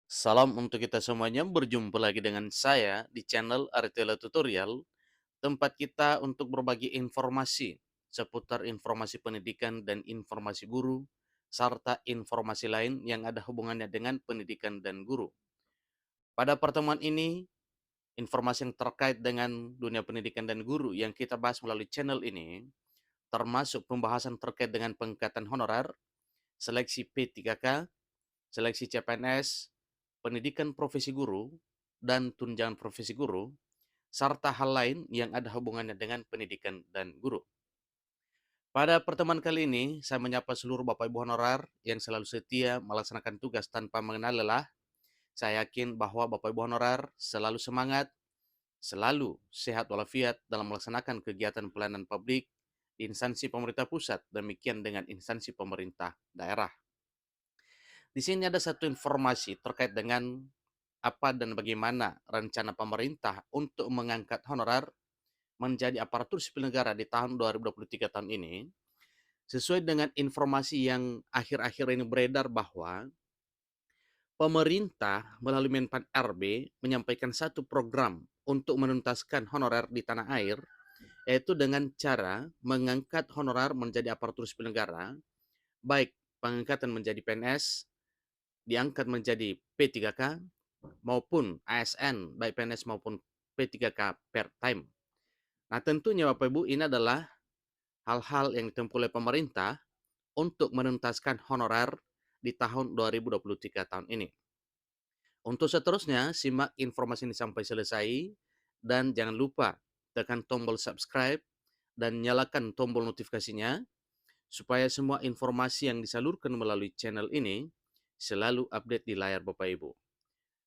Salam untuk kita semuanya, berjumpa lagi dengan saya di channel Aritela Tutorial, tempat kita untuk berbagi informasi seputar informasi pendidikan dan informasi guru, serta informasi lain yang ada hubungannya dengan pendidikan dan guru. Pada pertemuan ini, informasi yang terkait dengan dunia pendidikan dan guru yang kita bahas melalui channel ini, termasuk pembahasan terkait dengan pengangkatan honorer, seleksi P3K, seleksi CPNS, pendidikan profesi guru, dan tunjangan profesi guru, serta hal lain yang ada hubungannya dengan pendidikan dan guru. Pada pertemuan kali ini, saya menyapa seluruh Bapak Ibu honorer yang selalu setia melaksanakan tugas tanpa mengenal lelah. Saya yakin bahwa Bapak Ibu honorer selalu semangat, selalu sehat walafiat dalam melaksanakan kegiatan pelayanan publik di instansi pemerintah pusat, demikian dengan instansi pemerintah daerah. Di sini ada satu informasi terkait dengan apa dan bagaimana rencana pemerintah untuk mengangkat honorer menjadi aparatur sipil negara di tahun 2023 tahun ini, sesuai dengan informasi yang akhir-akhir ini beredar bahwa pemerintah melalui Menpan RB menyampaikan satu program untuk menuntaskan honorer di tanah air, yaitu dengan cara mengangkat honorer menjadi aparatur sipil negara, baik pengangkatan menjadi PNS, diangkat menjadi P3K, maupun ASN, baik PNS maupun P3K per time. Nah, tentunya Bapak Ibu, ini adalah hal-hal yang ditempuh oleh pemerintah untuk menuntaskan honorer di tahun 2023 tahun ini. Untuk seterusnya, simak informasi ini sampai selesai dan jangan lupa tekan tombol subscribe dan nyalakan tombol notifikasinya supaya semua informasi yang disalurkan melalui channel ini selalu update di layar Bapak Ibu.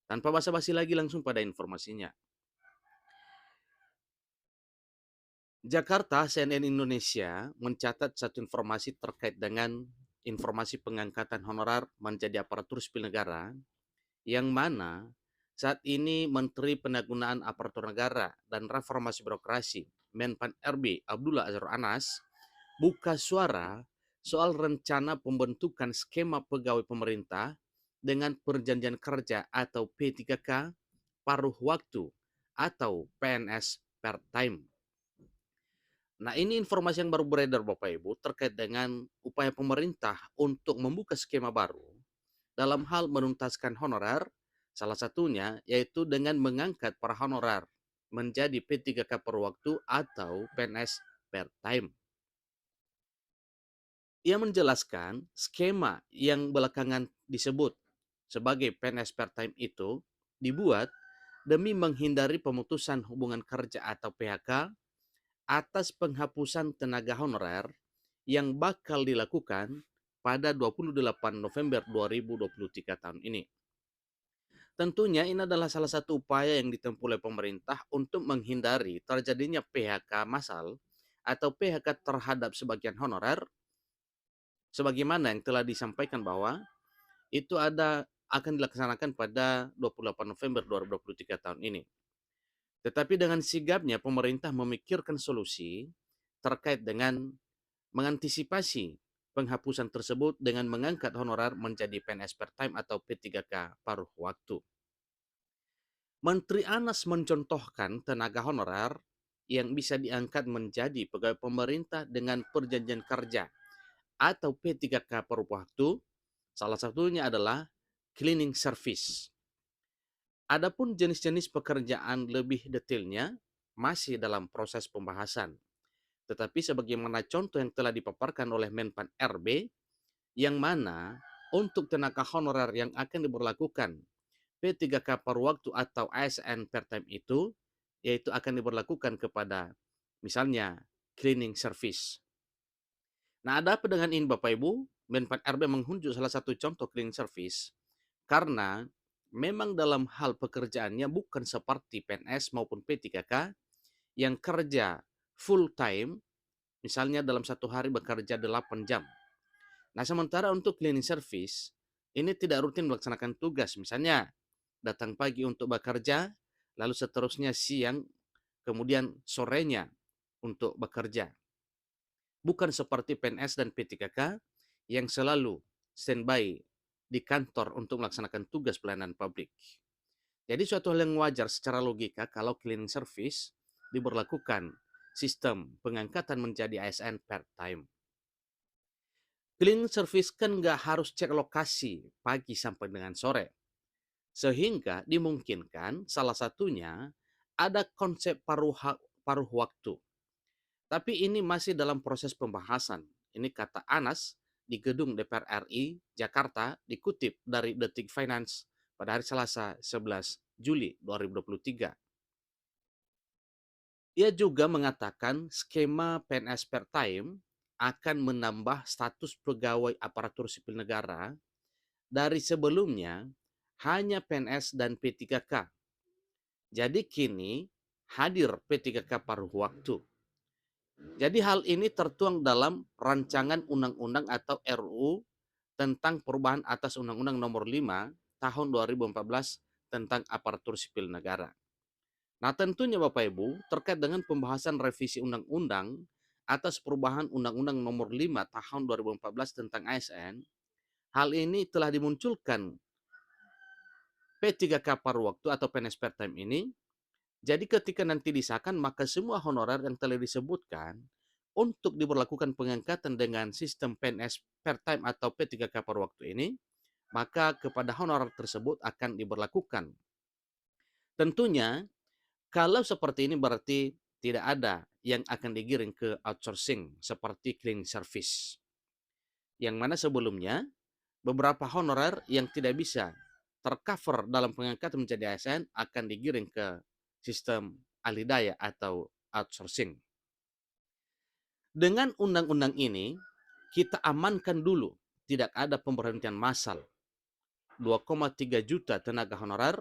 Tanpa basa-basi lagi, langsung pada informasinya. Jakarta, CNN Indonesia mencatat satu informasi terkait dengan informasi pengangkatan honorer menjadi aparatur sipil negara, yang mana saat ini Menteri Pendayagunaan Aparatur Negara dan Reformasi Birokrasi Menpan RB Abdullah Azhar Anas buka suara soal rencana pembentukan skema pegawai pemerintah dengan perjanjian kerja atau P3K paruh waktu atau PNS per time. Nah, ini informasi yang baru beredar Bapak Ibu terkait dengan upaya pemerintah untuk membuka skema baru dalam hal menuntaskan honorer, salah satunya yaitu dengan mengangkat para honorer menjadi P3K per waktu atau PNS per time. Ia menjelaskan skema yang belakangan disebut sebagai PNS per time itu dibuat demi menghindari pemutusan hubungan kerja atau PHK atas penghapusan tenaga honorer yang bakal dilakukan pada 28 November 2023 tahun ini. Tentunya ini adalah salah satu upaya yang ditempuh oleh pemerintah untuk menghindari terjadinya PHK massal atau PHK terhadap sebagian honorer, sebagaimana yang telah disampaikan bahwa itu akan dilaksanakan pada 28 November 2023 tahun ini. Tetapi dengan sigapnya pemerintah memikirkan solusi terkait dengan mengantisipasi penghapusan tersebut dengan mengangkat honorer menjadi PNS per time atau P3K paruh waktu. Menteri Anas mencontohkan tenaga honorer yang bisa diangkat menjadi pegawai pemerintah dengan perjanjian kerja atau P3K paruh waktu, salah satunya adalah cleaning service. Adapun jenis-jenis pekerjaan lebih detailnya masih dalam proses pembahasan. Tetapi sebagaimana contoh yang telah dipaparkan oleh Menpan RB, yang mana untuk tenaga honorer yang akan diberlakukan P3K per waktu atau ASN per time itu, yaitu akan diberlakukan kepada misalnya cleaning service. Nah, ada apa dengan ini Bapak Ibu? Menpan RB menghunjuk salah satu contoh cleaning service karena memang dalam hal pekerjaannya bukan seperti PNS maupun P3K yang kerja full time, misalnya dalam satu hari bekerja 8 jam. Nah, sementara untuk cleaning service, ini tidak rutin melaksanakan tugas. Misalnya, datang pagi untuk bekerja, lalu seterusnya siang, kemudian sorenya untuk bekerja. Bukan seperti PNS dan P3K yang selalu standby di kantor untuk melaksanakan tugas pelayanan publik. Jadi suatu hal yang wajar secara logika kalau cleaning service diberlakukan sistem pengangkatan menjadi ASN part-time. Cleaning service kan nggak harus cek lokasi pagi sampai dengan sore. Sehingga dimungkinkan salah satunya ada konsep paruh waktu. Tapi ini masih dalam proses pembahasan. Ini kata Anas di gedung DPR RI Jakarta dikutip dari Detik Finance pada hari Selasa 11 Juli 2023. Ia juga mengatakan skema PNS per time akan menambah status pegawai aparatur sipil negara dari sebelumnya hanya PNS dan P3K. Jadi kini hadir P3K paruh waktu. Jadi hal ini tertuang dalam rancangan undang-undang atau RUU tentang perubahan atas Undang-Undang Nomor 5 Tahun 2014 tentang aparatur sipil negara. Nah, tentunya Bapak Ibu, terkait dengan pembahasan revisi undang-undang atas perubahan Undang-Undang Nomor 5 Tahun 2014 tentang ASN, hal ini telah dimunculkan P3K paruh waktu atau PNS per time ini. Jadi ketika nanti disahkan, maka semua honorer yang telah disebutkan untuk diberlakukan pengangkatan dengan sistem PNS per time atau P3K paruh waktu ini, maka kepada honorer tersebut akan diberlakukan. Tentunya kalau seperti ini berarti tidak ada yang akan digiring ke outsourcing seperti cleaning service. Yang mana sebelumnya beberapa honorer yang tidak bisa tercover dalam pengangkatan menjadi ASN akan digiring ke sistem ahli daya atau outsourcing. Dengan undang-undang ini, kita amankan dulu tidak ada pemberhentian massal 2,3 juta tenaga honorer,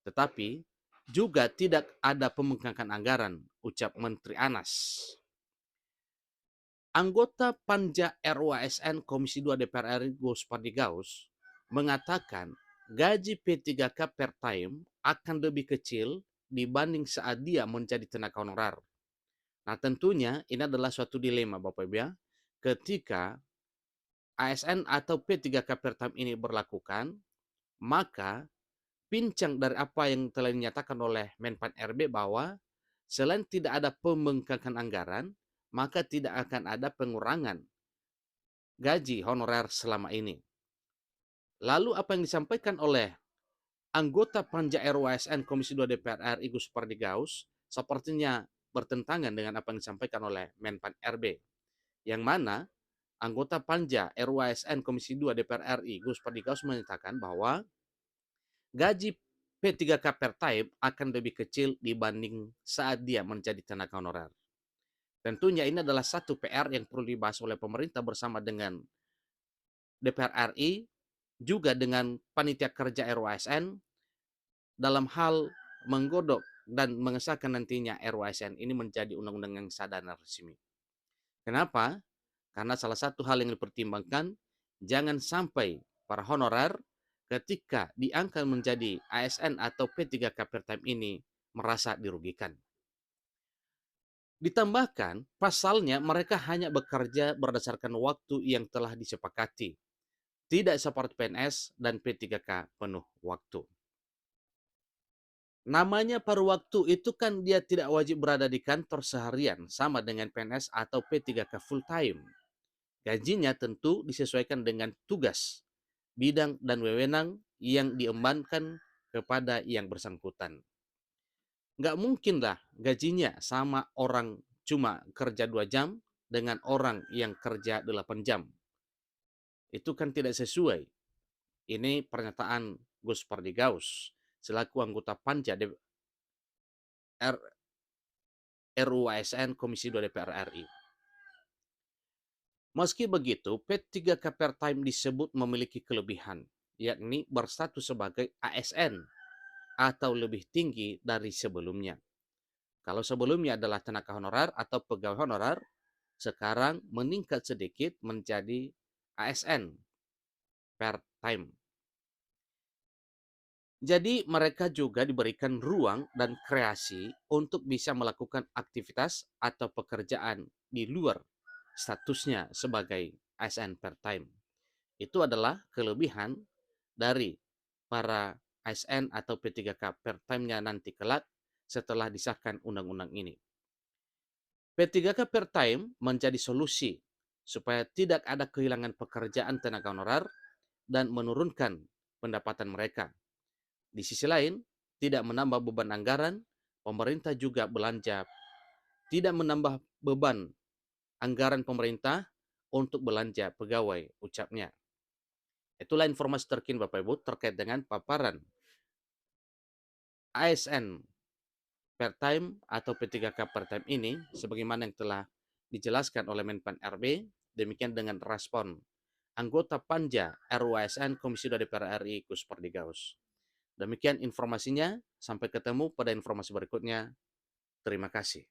tetapi juga tidak ada pembengkakan anggaran, ucap Menteri Anas. Anggota Panja RUASN Komisi 2 DPR RI Gus Pardigaus mengatakan gaji P3K per time akan lebih kecil dibanding saat dia menjadi tenaga honorer. Nah, tentunya ini adalah suatu dilema Bapak Ibu ya. Ketika ASN atau P3K per time ini berlakukan, maka pincang dari apa yang telah dinyatakan oleh Menpan RB bahwa selain tidak ada pembengkakan anggaran, maka tidak akan ada pengurangan gaji honorer selama ini. Lalu apa yang disampaikan oleh anggota Panja RUASN Komisi 2 DPR RI Gus Pardigaus sepertinya bertentangan dengan apa yang disampaikan oleh Menpan RB. Yang mana anggota Panja RUASN Komisi 2 DPR RI Gus Pardigaus menyatakan bahwa gaji P3K per time akan lebih kecil dibanding saat dia menjadi tenaga honorer. Tentunya ini adalah satu PR yang perlu dibahas oleh pemerintah bersama dengan DPR RI, juga dengan panitia kerja RUASN dalam hal menggodok dan mengesahkan nantinya RUASN ini menjadi undang-undang yang sah dan resmi. Kenapa? Karena salah satu hal yang dipertimbangkan, jangan sampai para honorer ketika diangkat menjadi ASN atau P3K per time ini merasa dirugikan. Ditambahkan, pasalnya mereka hanya bekerja berdasarkan waktu yang telah disepakati. Tidak seperti PNS dan P3K penuh waktu. Namanya paruh waktu itu kan dia tidak wajib berada di kantor seharian sama dengan PNS atau P3K full time. Gajinya tentu disesuaikan dengan tugas, bidang, dan wewenang yang diembankan kepada yang bersangkutan. Nggak mungkin lah gajinya sama orang cuma kerja 2 jam dengan orang yang kerja 8 jam. Itu kan tidak sesuai. Ini pernyataan Gus Pardigaus selaku anggota Panja RUASN Komisi 2 DPR RI. Meski begitu, P3K per time disebut memiliki kelebihan, yakni berstatus sebagai ASN atau lebih tinggi dari sebelumnya. Kalau sebelumnya adalah tenaga honorer atau pegawai honorer, sekarang meningkat sedikit menjadi ASN per time. Jadi mereka juga diberikan ruang dan kreasi untuk bisa melakukan aktivitas atau pekerjaan di luar statusnya sebagai ASN per time. Itu adalah kelebihan dari para ASN atau P3K part-time-nya nanti kelak setelah disahkan undang-undang ini. P3K part-time menjadi solusi supaya tidak ada kehilangan pekerjaan tenaga honorer dan menurunkan pendapatan mereka. Di sisi lain, tidak menambah beban anggaran, pemerintah juga belanja, tidak menambah beban anggaran pemerintah untuk belanja pegawai, ucapnya. Itulah informasi terkini Bapak Ibu terkait dengan paparan ASN part-time atau P3K part-time ini sebagaimana yang telah dijelaskan oleh Menpan RB, demikian dengan respon anggota Panja RUU ASN Komisi 2 DPR RI Gus Pardigaus. Demikian informasinya, sampai ketemu pada informasi berikutnya. Terima kasih.